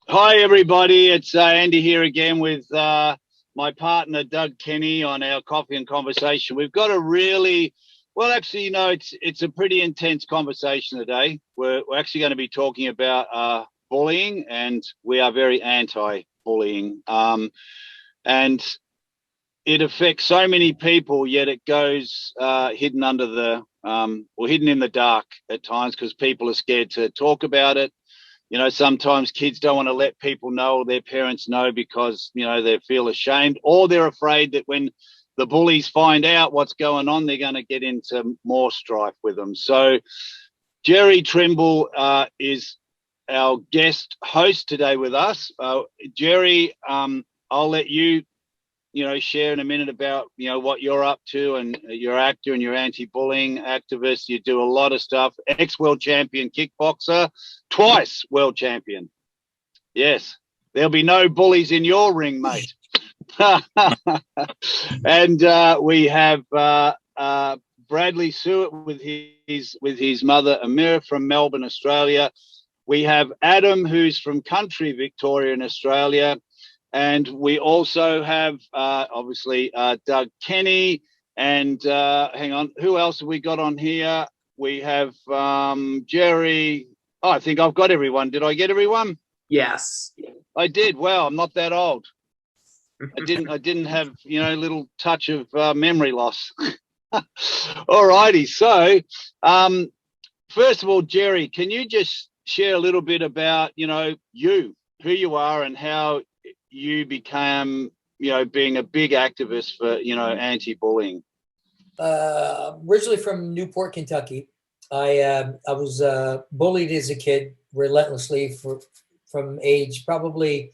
Hi, everybody. It's Andy here again with my partner, Doug Kenney, on our Coffee and Conversation. We've got a really, well, actually, it's a pretty intense conversation today. We're actually going to be talking about bullying, and we are very anti-bullying. And it affects so many people, yet it goes hidden under or hidden in the dark at times because people are scared to talk about it. Sometimes kids don't want to let people know or their parents know because, they feel ashamed, or they're afraid that when the bullies find out what's going on, they're going to get into more strife with them. So Jerry Trimble is our guest host today with us. Jerry, I'll let you share in a minute about, what you're up to, and you're actor and you're anti-bullying activist. You do a lot of stuff. Ex-world champion kickboxer, twice world champion. Yes, there'll be no bullies in your ring, mate. And we have Bradley Sewart with his mother Amira from Melbourne, Australia. We have Adam, who's from country Victoria in Australia. And we also have, obviously, Doug Kenney. And hang on, who else have we got on here? We have Jerry. Oh, I think I've got everyone. Did I get everyone? Yes. I did. Wow, I'm not that old. I didn't have, little touch of memory loss. All righty. So, first of all, Jerry, can you just share a little bit about, who you are and how you became, being a big activist for, anti-bullying? Originally from Newport, Kentucky. I was bullied as a kid relentlessly from age probably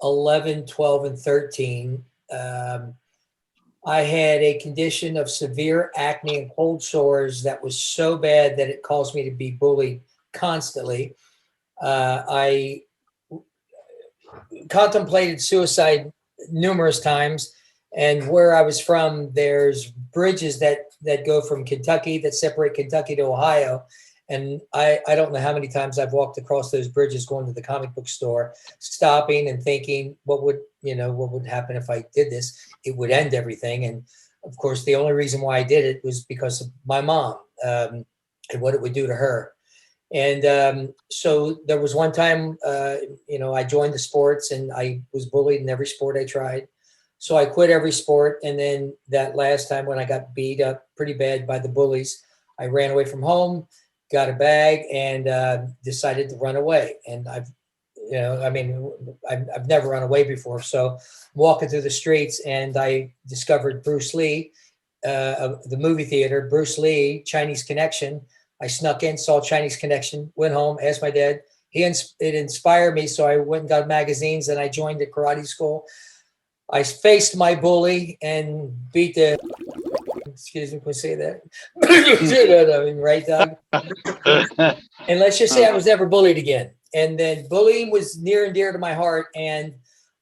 11, 12, and 13. I had a condition of severe acne and cold sores that was so bad that it caused me to be bullied constantly. I contemplated suicide numerous times, and where I was from, there's bridges that go from Kentucky that separate Kentucky to Ohio, and I don't know how many times I've walked across those bridges going to the comic book store, stopping and thinking what would happen if I did this. It would end everything. And of course the only reason why I did it was because of my mom, and what it would do to her. And so there was one time, I joined the sports and I was bullied in every sport I tried. So I quit every sport. And then that last time when I got beat up pretty bad by the bullies, I ran away from home, got a bag, and decided to run away. And I've never run away before. So I'm walking through the streets and I discovered Bruce Lee, the movie theater, Bruce Lee, Chinese Connection. I snuck in, saw Chinese Connection, went home, asked my dad. It inspired me, so I went and got magazines, and I joined the karate school. I faced my bully and beat the. Excuse me, can we say that? I mean, right, Doug? And let's just say I was never bullied again. And then bullying was near and dear to my heart. And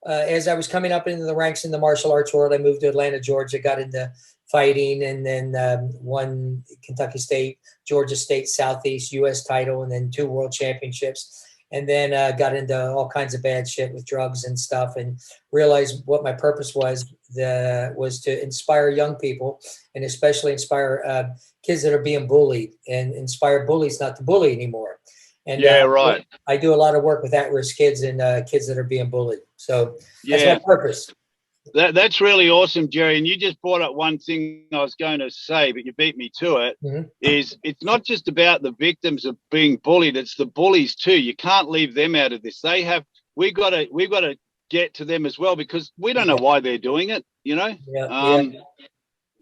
as I was coming up into the ranks in the martial arts world, I moved to Atlanta, Georgia, got into fighting, and then won Kentucky State, Georgia State, Southeast, U.S. title, and then 2 world championships. And then got into all kinds of bad shit with drugs and stuff, and realized what my purpose was to inspire young people, and especially inspire kids that are being bullied, and inspire bullies not to bully anymore. And right. I do a lot of work with at-risk kids and kids that are being bullied. So that's my purpose. That's really awesome, Jerry. And you just brought up one thing I was going to say, but you beat me to it. Mm-hmm. Is it's not just about the victims of being bullied; it's the bullies too. You can't leave them out of this. We've got to get to them as well, because we don't know why they're doing it. Yeah.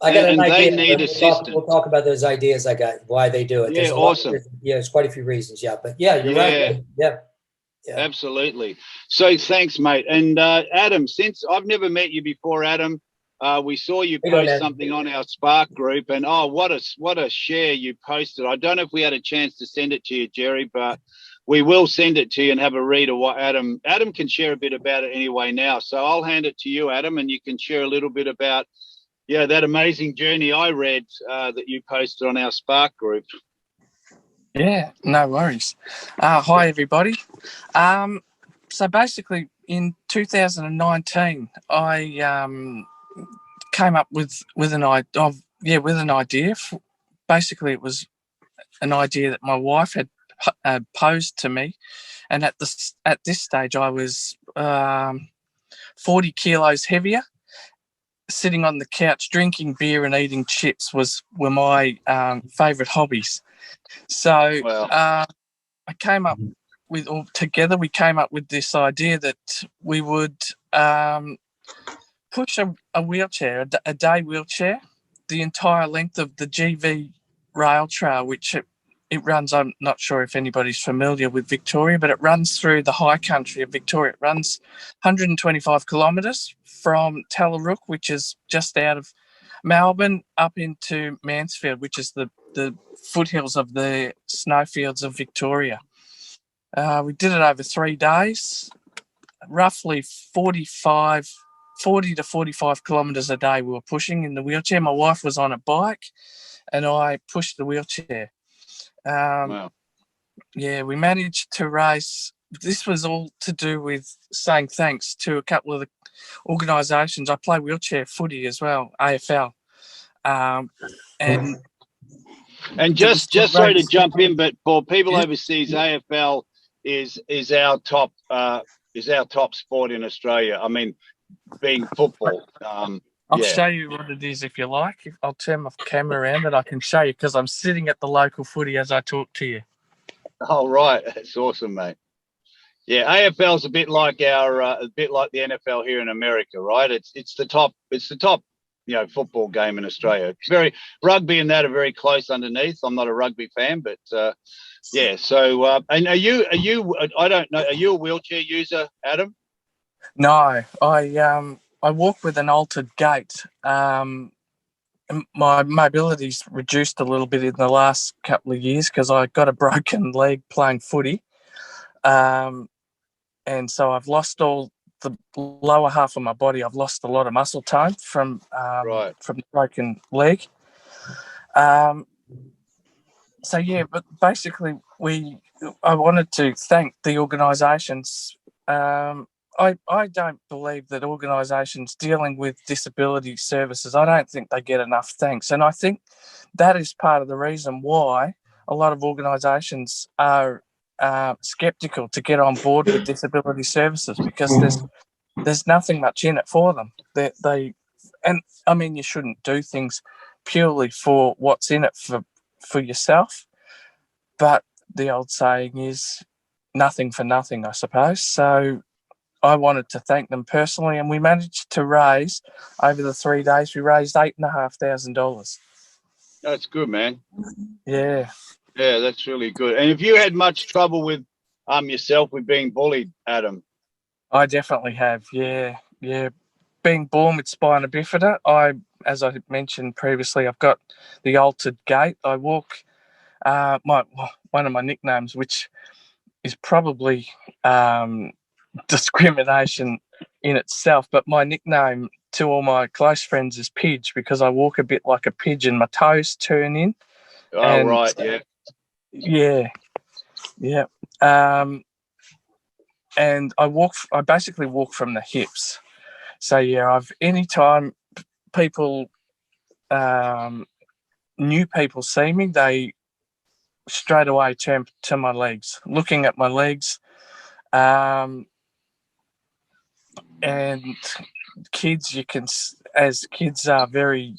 I got an idea. They need assistance. We'll talk about those ideas I got, why they do it. Yeah, awesome. There's quite a few reasons. Yeah, but yeah, you're right. Yeah. Yeah. Absolutely. So thanks, mate. And Adam, since I've never met you before, Adam, we saw you post something on our Spark group, and what a share you posted. I don't know if we had a chance to send it to you, Jerry, but we will send it to you and have a read of what Adam can share a bit about it anyway now. So I'll hand it to you, Adam, and you can share a little bit about that amazing journey I read that you posted on our Spark group. Yeah, no worries. Hi, everybody. So basically, in 2019, I came up with an idea. Basically, it was an idea that my wife had posed to me, and at this stage, I was 40 kilos heavier. Sitting on the couch, drinking beer and eating chips were my favourite hobbies. So Wow. I came up with, or together we came up with this idea that we would push a wheelchair, a day wheelchair, the entire length of the GV rail trail, which it runs. I'm not sure if anybody's familiar with Victoria, but it runs through the high country of Victoria. It runs 125 kilometres from Tallarook, which is just out of Melbourne, up into Mansfield, which is the foothills of the snowfields of Victoria. We did it over 3 days, roughly 40 to 45 kilometres a day we were pushing in the wheelchair. My wife was on a bike and I pushed the wheelchair. Wow. Yeah, we managed to raise. This was all to do with saying thanks to a couple of the organisations. I play wheelchair footy as well, AFL. And just sorry to jump in, but for people overseas, AFL is our top sport in Australia. I mean, being football. I'll show you what it is if you like. I'll turn my camera around and I can show you because I'm sitting at the local footy as I talk to you. Oh, right. That's awesome, mate. Yeah, AFL is a bit like the NFL here in America, right? It's the top, football game in Australia. It's very rugby and that are very close underneath. I'm not a rugby fan, but yeah. So, and are you? I don't know. Are you a wheelchair user, Adam? No, I walk with an altered gait. My mobility's reduced a little bit in the last couple of years because I got a broken leg playing footy. And so I've lost all the lower half of my body. I've lost a lot of muscle tone from the broken leg. So yeah, but basically I wanted to thank the organisations. I don't believe that organisations dealing with disability services, I don't think they get enough thanks. And I think that is part of the reason why a lot of organisations are sceptical to get on board with disability services because there's nothing much in it for them. And I mean, you shouldn't do things purely for what's in it for yourself. But the old saying is nothing for nothing, I suppose. So I wanted to thank them personally, and we managed to raise, over the 3 days, we raised $8,500. That's good, man. Yeah. Yeah, that's really good. And have you had much trouble with yourself with being bullied, Adam? I definitely have, yeah. Being born with spina bifida, as I mentioned previously, I've got the altered gait. I walk, one of my nicknames, which is probably discrimination in itself, but my nickname to all my close friends is Pidge because I walk a bit like a pigeon. My toes turn in. Oh, right, yeah. Yeah. And I basically walk from the hips. So yeah, anytime people, new people see me, they straight away turn to my legs, looking at my legs. And kids, as kids are very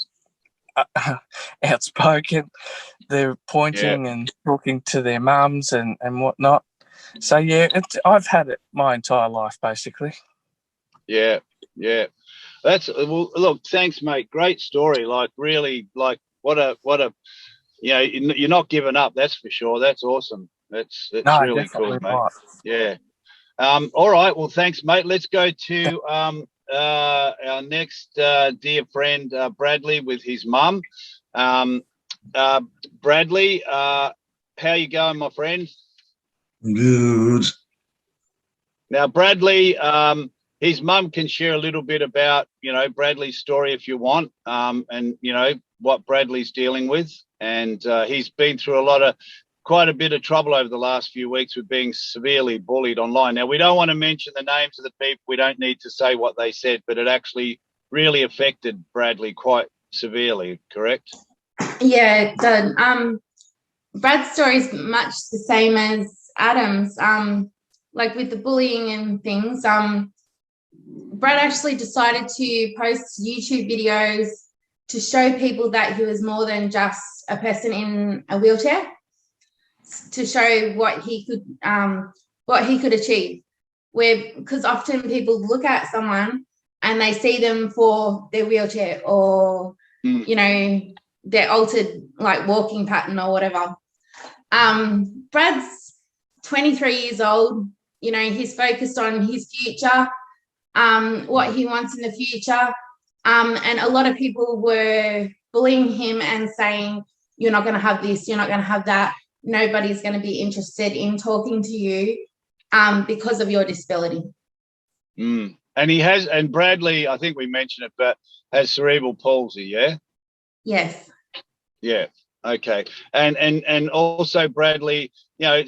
outspoken, they're pointing and talking to their mums and whatnot. So yeah, I've had it my entire life basically. Yeah. Look, thanks, mate. Great story. Like really, like what a you're not giving up. That's for sure. That's awesome. That's really cool, mate. Right. Yeah. All right. Well, thanks, mate. Let's go to our next dear friend, Bradley, with his mum. Bradley, how you going, my friend? Good. Now, Bradley, his mum can share a little bit about, Bradley's story if you want, and, what Bradley's dealing with. And he's been through a lot of quite a bit of trouble over the last few weeks with being severely bullied online. Now, we don't want to mention the names of the people. We don't need to say what they said, but it actually really affected Bradley quite severely, correct? Yeah, it did. Brad's story is much the same as Adam's. Like with the bullying and things, Brad actually decided to post YouTube videos to show people that he was more than just a person in a wheelchair, to show what he could achieve. Because often people look at someone and they see them for their wheelchair or you know, their altered like walking pattern or whatever. Brad's 23 years old. You know, he's focused on his future, what he wants in the future. And a lot of people were bullying him and saying, you're not going to have this, you're not going to have that. Nobody's going to be interested in talking to you because of your disability. And he has, and Bradley, I think we mentioned it, but has cerebral palsy, yeah? Yes. Yeah. Okay. And also Bradley, you know, and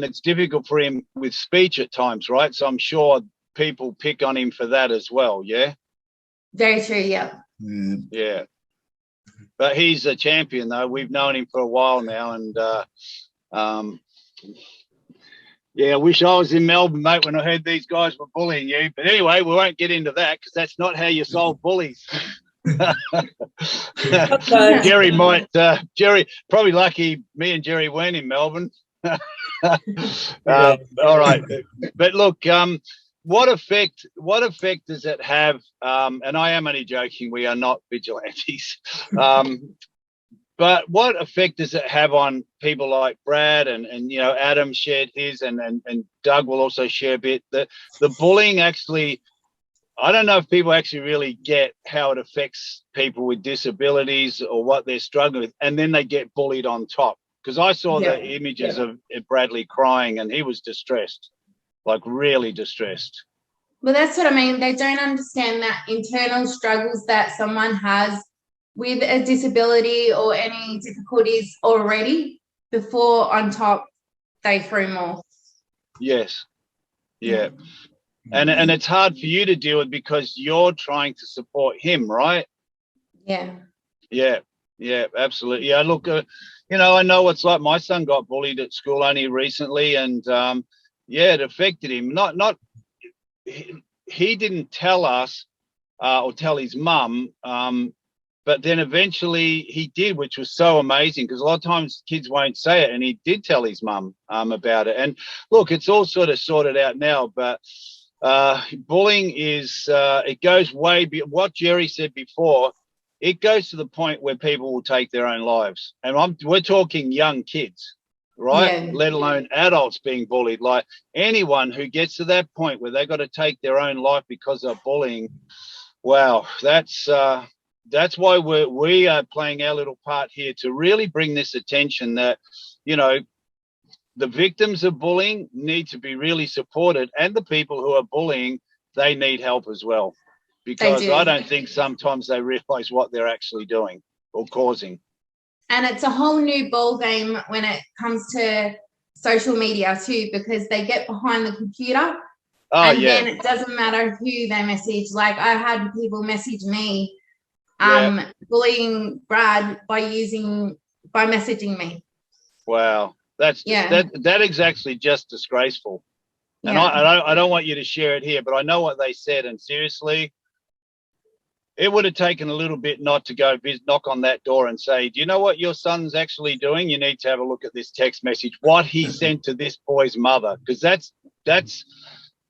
it's difficult for him with speech at times, right? So I'm sure people pick on him for that as well, yeah? Very true, yeah. Yeah. But he's a champion, though. We've known him for a while now, and yeah, I wish I was in Melbourne, mate, when I heard these guys were bullying you. But anyway, we won't get into that because that's not how you solve bullies. Jerry, probably lucky me and Jerry weren't in Melbourne. All right. But look, what effect does it have? And I am only joking, we are not vigilantes. But what effect does it have on people like Brad and you know, Adam shared his and Doug will also share a bit. The bullying actually, I don't know if people actually really get how it affects people with disabilities or what they're struggling with, and then they get bullied on top. Because I saw the images of Bradley crying and he was distressed, like really distressed. Well, that's what I mean. They don't understand that internal struggles that someone has with a disability or any difficulties already before on top they throw more. Yes. Yeah. And it's hard for you to deal with because you're trying to support him, right? Yeah. Yeah. Yeah, absolutely. Yeah, look, you know, I know what's like. My son got bullied at school only recently, and yeah, it affected him. He didn't tell us or tell his mum, but then eventually he did, which was so amazing because a lot of times kids won't say it, and he did tell his mum about it. And look, it's all sort of sorted out now, but bullying is it goes way beyond what Jerry said before. It goes to the point where people will take their own lives, and we're talking young kids, right? Yeah. Let alone adults being bullied. Like anyone who gets to that point where they've got to take their own life because of bullying, wow, that's why we are playing our little part here to really bring this attention that, you know, the victims of bullying need to be really supported, and the people who are bullying, they need help as well. Because I don't think sometimes they realise what they're actually doing or causing. And it's a whole new ball game when it comes to social media too, because they get behind the computer then it doesn't matter who they message. Like I had people message me bullying Brad by messaging me. Wow. That is actually just disgraceful. And I don't want you to share it here, but I know what they said, and seriously, it would have taken a little bit not to go knock on that door and say, do you know what your son's actually doing? You need to have a look at this text message, what he sent to this boy's mother, because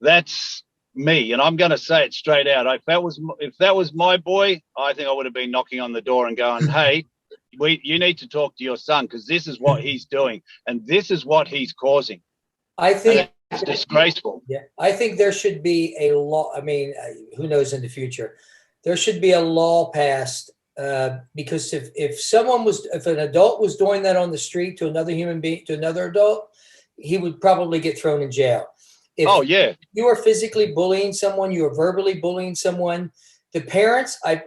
that's me, and I'm going to say it straight out. If that was my boy, I think I would have been knocking on the door and going, hey, you need to talk to your son because this is what he's doing and this is what he's causing. I think it's disgraceful. Yeah, I think there should be a law. I mean, who knows in the future? There should be a law passed because if an adult was doing that on the street to another human being, to another adult, he would probably get thrown in jail. If you are physically bullying someone, you are verbally bullying someone, the parents, a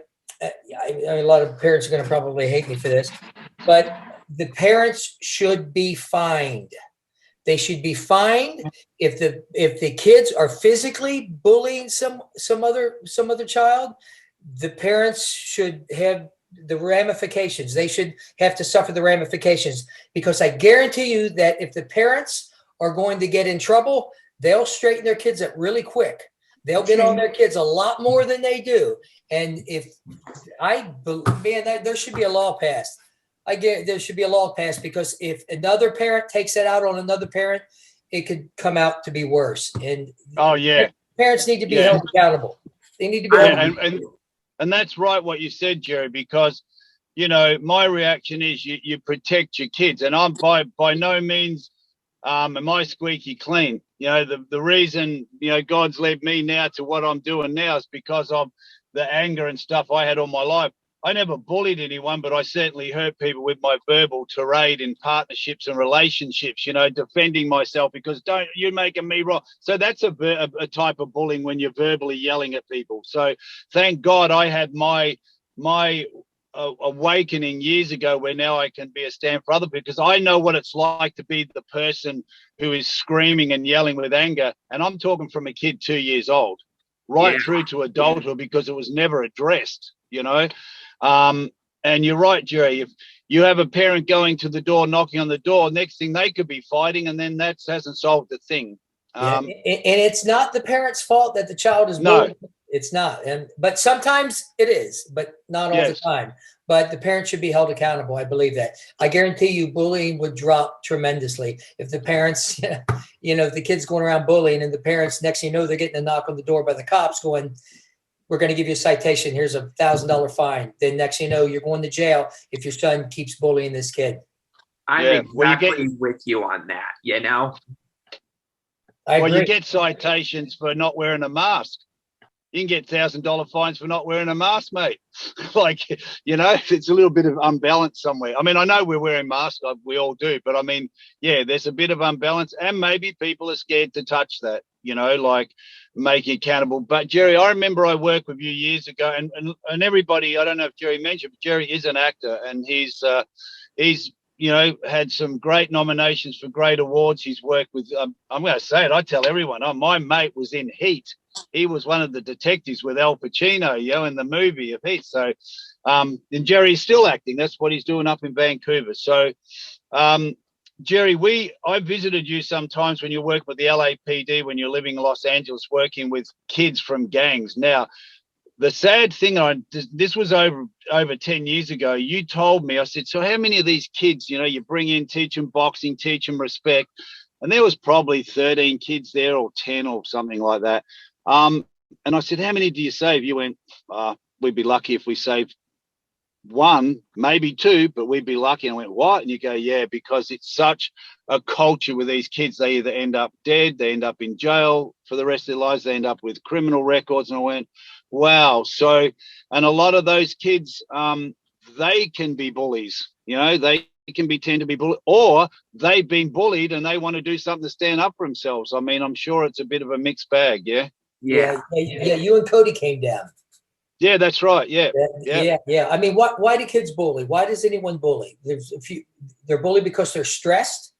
lot of parents are going to probably hate me for this, but the parents should be fined. They should be fined if the kids are physically bullying some other child. The parents should have the ramifications. They should have to suffer the ramifications, because I guarantee you that if the parents are going to get in trouble, they'll straighten their kids up really quick. They'll get on their kids a lot more than they do. And there should be a law passed. There should be a law passed, because if another parent takes it out on another parent, it could come out to be worse. And parents need to be held accountable. They need to be and that's right what you said, Jerry, because my reaction is you protect your kids, and I'm by no means am I squeaky clean. The reason God's led me now to what I'm doing now is because of the anger and stuff I had all my life. I never bullied anyone, but I certainly hurt people with my verbal tirade in partnerships and relationships, defending myself because don't you making me wrong. So that's a type of bullying when you're verbally yelling at people. So thank God I had my awakening years ago, where now I can be a stand for other people, because I know what it's like to be the person who is screaming and yelling with anger. And I'm talking from a kid 2 years old right through to adulthood, because it was never addressed, and you're right, Jerry, if you have a parent going to the door, knocking on the door, next thing they could be fighting, and then that hasn't solved the thing. And it's not the parent's fault that the child is bullied. No. It's not. But sometimes it is, but not all the time. But the parents should be held accountable. I believe that. I guarantee you bullying would drop tremendously if the parents, if the kid's going around bullying, and the parents, next thing you know, they're getting a knock on the door by the cops going, we're going to give you a citation. Here's a $1,000 fine. Then next thing you know, you're going to jail if your son keeps bullying this kid. I'm exactly with you on that, I agree. You get citations for not wearing a mask. You can get $1,000 fines for not wearing a mask, mate. It's a little bit of unbalance somewhere. I mean, I know we're wearing masks, we all do, but I mean, there's a bit of unbalance, and maybe people are scared to touch that, making accountable. But Jerry, I remember I worked with you years ago, and everybody, I don't know if Jerry mentioned, but Jerry is an actor, and he's had some great nominations for great awards. He's worked with, I'm going to say it, I tell everyone, my mate was in Heat. He was one of the detectives with Al Pacino, in the movie of Heat. So, and Jerry's still acting. That's what he's doing up in Vancouver. So, Jerry, I visited you sometimes when you worked with the LAPD, when you're living in Los Angeles, working with kids from gangs. Now, the sad thing, this was over 10 years ago. You told me, I said, so how many of these kids, you bring in, teach them boxing, teach them respect? And there was probably 13 kids there, or 10 or something like that. And I said, how many do you save? You went, we'd be lucky if we saved one, maybe two, but we'd be lucky. And I went, what? And you go, because it's such a culture with these kids. They either end up dead, they end up in jail for the rest of their lives, they end up with criminal records. And I went, wow. So, and a lot of those kids, they can be bullies, they can tend to be bullied, or they've been bullied and they want to do something to stand up for themselves. I mean, I'm sure it's a bit of a mixed bag. Yeah. You and Cody came down. Yeah, that's right. Yeah. I mean, why do kids bully? Why does anyone bully? There's a few. They're bullied because they're stressed.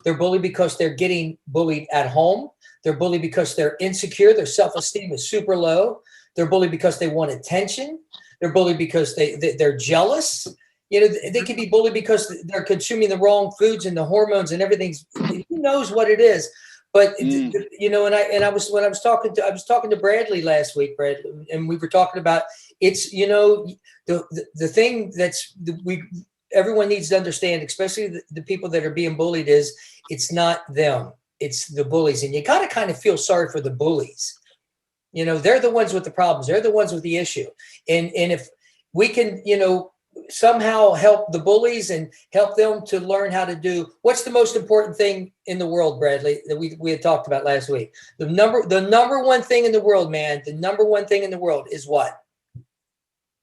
They're bullied because they're getting bullied at home. They're bullied because they're insecure. Their self-esteem is super low. They're bullied because they want attention. They're bullied because they're jealous. They can be bullied because they're consuming the wrong foods and the hormones and everything. Who knows what it is? But I was talking to Bradley last week, and we were talking about it's the thing everyone needs to understand, especially the people that are being bullied, is it's not them, it's the bullies, and you gotta kind of feel sorry for the bullies. They're the ones with the problems, they're the ones with the issue, and if we can somehow help the bullies and help them to learn how to do what's the most important thing in the world, Bradley, that we had talked about last week. The number one thing in the world, man, the number one thing in the world is what?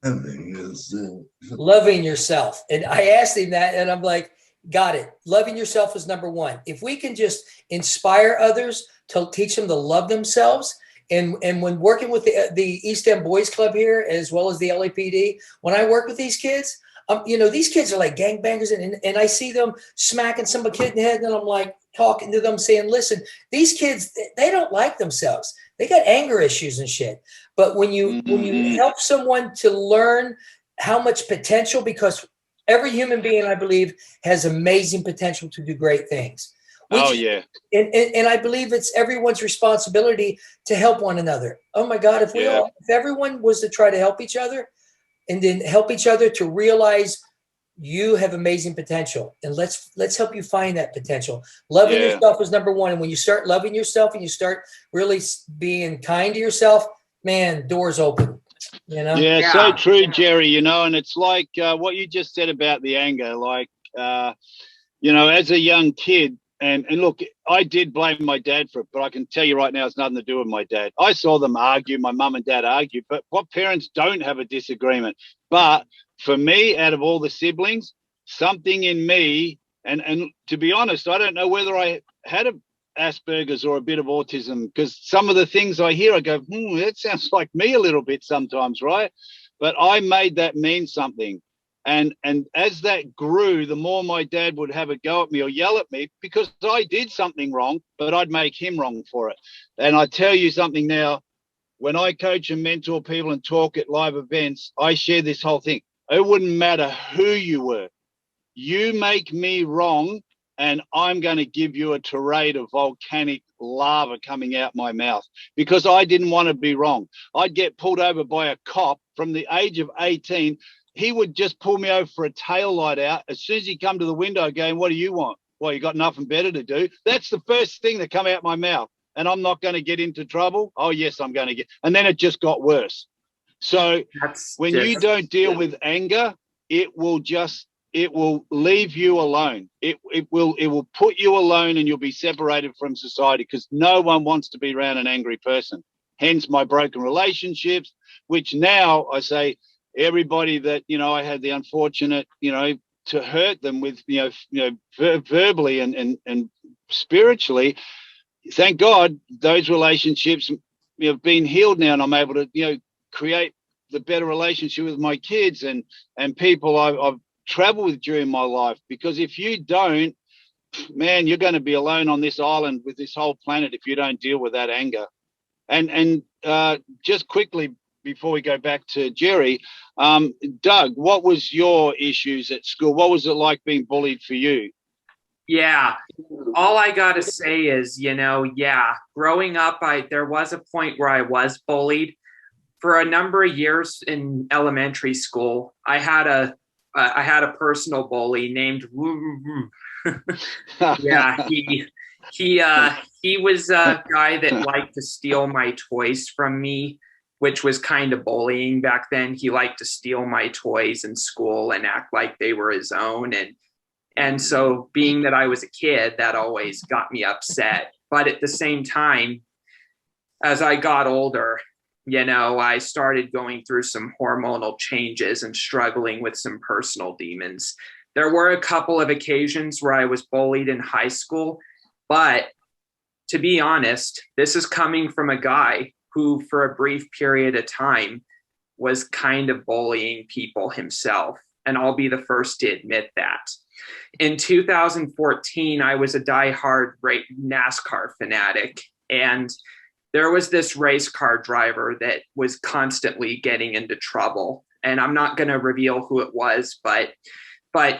Loving yourself. And I asked him that, and I'm like, got it. Loving yourself is number one. If we can just inspire others to teach them to love themselves. And when working with the East End Boys Club here, as well as the LAPD, when I work with these kids, these kids are like gangbangers, and I see them smacking some kid in the head, and I'm like talking to them saying, listen, these kids, they don't like themselves. They got anger issues and shit. But when you help someone to learn how much potential, because every human being, I believe, has amazing potential to do great things. And I believe it's everyone's responsibility to help one another. Oh my God, if everyone was to try to help each other, and then help each other to realize you have amazing potential, and let's help you find that potential. Loving yourself is number one. And when you start loving yourself and you start really being kind to yourself, man, doors open. So true, Jerry. And it's like what you just said about the anger. Like, as a young kid, and look, I did blame my dad for it, but I can tell you right now, it's nothing to do with my dad. I saw them argue, my mum and dad argue, but what parents don't have a disagreement? But for me, out of all the siblings, something in me, and to be honest, I don't know whether I had Asperger's or a bit of autism, because some of the things I hear, I go, that sounds like me a little bit sometimes, right? But I made that mean something. And as that grew, the more my dad would have a go at me or yell at me because I did something wrong, but I'd make him wrong for it. And I tell you something now, when I coach and mentor people and talk at live events, I share this whole thing. It wouldn't matter who you were. You make me wrong, and I'm going to give you a tirade of volcanic lava coming out my mouth, because I didn't want to be wrong. I'd get pulled over by a cop from the age of 18. He would just pull me over for a tail light out. As soon as he come to the window going, what do you want? Well, you got nothing better to do. That's the first thing that come out my mouth. And I'm not going to get into trouble. Oh, yes, I'm going to get. And then it just got worse. So when you don't deal with anger, it will leave you alone. It will put you alone, and you'll be separated from society, because no one wants to be around an angry person. Hence my broken relationships, which now I say, everybody that, I had the unfortunate, to hurt them with, verbally and spiritually, thank God those relationships have been healed now, and I'm able to, create the better relationship with my kids and people I've traveled with during my life. Because if you don't, man, you're going to be alone on this island with this whole planet if you don't deal with that anger. And just quickly, before we go back to Jerry, Doug, what was your issues at school? What was it like being bullied for you? Yeah, all I got to say is, growing up, there was a point where I was bullied. For a number of years in elementary school, I had a personal bully named Yeah, he was a guy that liked to steal my toys from me, which was kind of bullying back then. He liked to steal my toys in school and act like they were his own. And so being that I was a kid, that always got me upset. But at the same time, as I got older, I started going through some hormonal changes and struggling with some personal demons. There were a couple of occasions where I was bullied in high school, but to be honest, this is coming from a guy who, for a brief period of time, was kind of bullying people himself. And I'll be the first to admit that. In 2014, I was a diehard NASCAR fanatic. And there was this race car driver that was constantly getting into trouble. And I'm not going to reveal who it was, but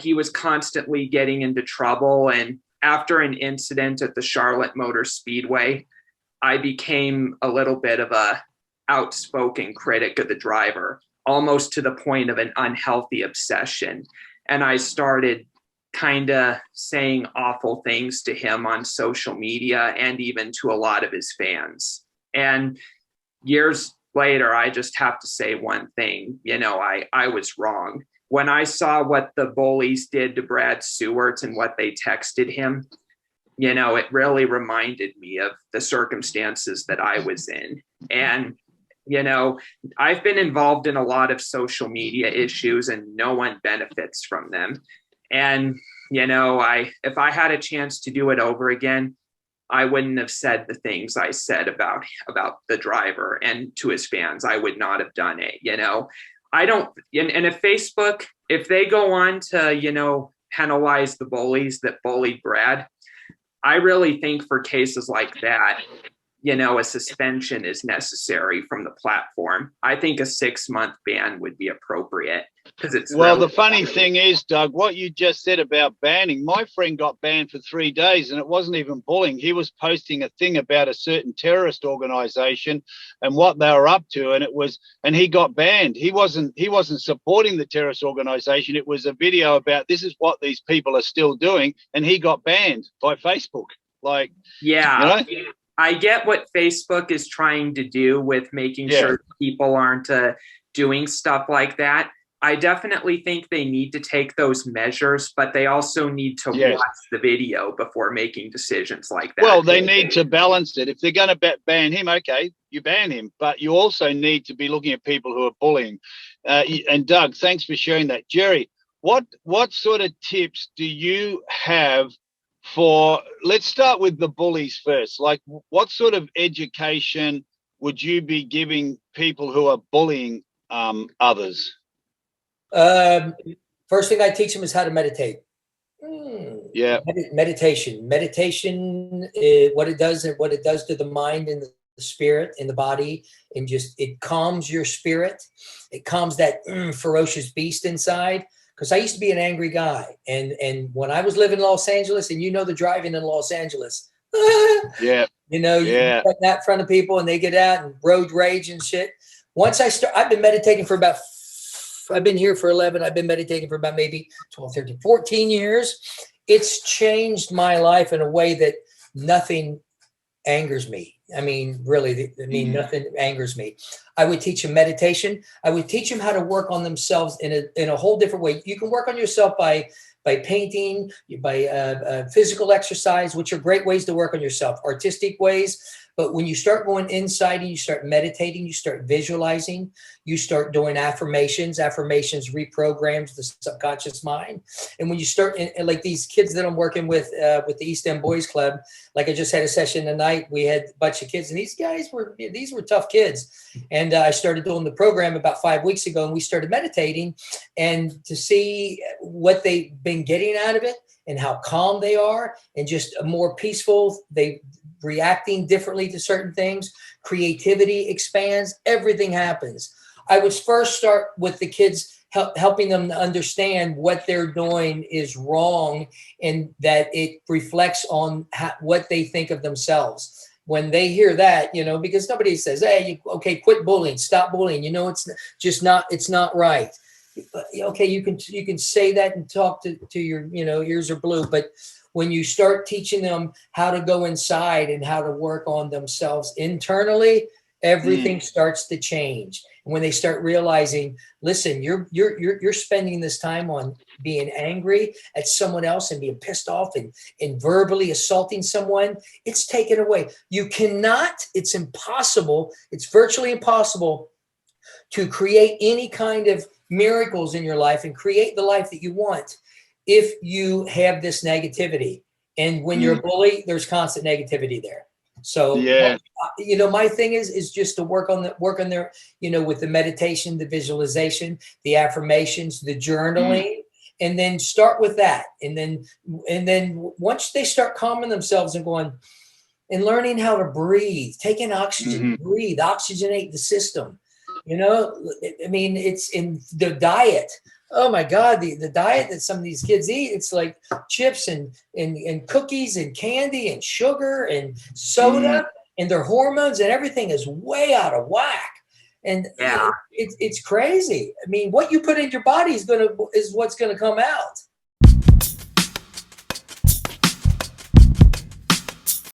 he was constantly getting into trouble. And after an incident at the Charlotte Motor Speedway, I became a little bit of a outspoken critic of the driver, almost to the point of an unhealthy obsession. And I started kind of saying awful things to him on social media and even to a lot of his fans. And years later, I just have to say one thing, I was wrong. When I saw what the bullies did to Brad Sewart and what they texted him, it really reminded me of the circumstances that I was in. And, I've been involved in a lot of social media issues and no one benefits from them. And, if I had a chance to do it over again, I wouldn't have said the things I said about the driver, and to his fans, I would not have done it. I don't, and if Facebook if they go on to, penalize the bullies that bullied Brad, I really think for cases like that, a suspension is necessary from the platform. I think a 6-month ban would be appropriate because it's the funny thing is, Doug, what you just said about banning, my friend got banned for 3 days, and it wasn't even bullying. He was posting a thing about a certain terrorist organization and what they were up to, and he got banned. He wasn't supporting the terrorist organization. It was a video about this is what these people are still doing, and he got banned by Facebook. I get what Facebook is trying to do with making sure people aren't doing stuff like that. I definitely think they need to take those measures, but they also need to watch the video before making decisions like that. Well, they need to balance it. If they're going to ban him, okay, you ban him, but you also need to be looking at people who are bullying. And Doug, thanks for sharing that. Jerry, what sort of tips do you have for, let's start with the bullies first. Like, what sort of education would you be giving people who are bullying others? First thing I teach them is how to meditate. Meditation, what it does to the mind and the spirit and the body, and just, it calms your spirit. It calms that ferocious beast inside. Because I used to be an angry guy, and when I was living in Los Angeles, and the driving in Los Angeles, you get that in front of people, and they get out and road rage and shit. Once I've been meditating for about, I've been here for 11, I've been meditating for about maybe 12, 13, 14 years. It's changed my life in a way that nothing angers me. I mean, really, nothing angers me. I would teach them meditation. I would teach them how to work on themselves in a whole different way. You can work on yourself by painting, by physical exercise, which are great ways to work on yourself, artistic ways. But when you start going inside and you start meditating, you start visualizing, you start doing affirmations. Affirmations reprograms the subconscious mind. And when you start, like these kids that I'm working with the East End Boys Club, like I just had a session tonight, we had a bunch of kids, and these were tough kids. And I started doing the program about 5 weeks ago, and we started meditating, and to see what they've been getting out of it and how calm they are and just more peaceful. They reacting differently to certain things. Creativity expands. Everything happens. I would first start with the kids, helping them to understand what they're doing is wrong, and that it reflects on what they think of themselves. When they hear that, because nobody says, hey, quit bullying, stop bullying. It's not right. Okay, you can say that and talk to your, ears are blue, but when you start teaching them how to go inside and how to work on themselves internally, everything starts to change. And when they start realizing, listen, you're spending this time on being angry at someone else and being pissed off and verbally assaulting someone, it's taken away. You cannot, it's impossible, it's virtually impossible to create any kind of miracles in your life and create the life that you want if you have this negativity. And when you're a bully, there's constant negativity there. So, my thing is just to work on their, with the meditation, the visualization, the affirmations, the journaling, and then start with that. And then once they start calming themselves and going and learning how to breathe, taking oxygen, breathe, oxygenate the system. It's in the diet. Oh my God, the diet that some of these kids eat, it's like chips and cookies and candy and sugar and soda and their hormones and everything is way out of whack. And it's crazy. I mean, what you put in your body is what's gonna come out.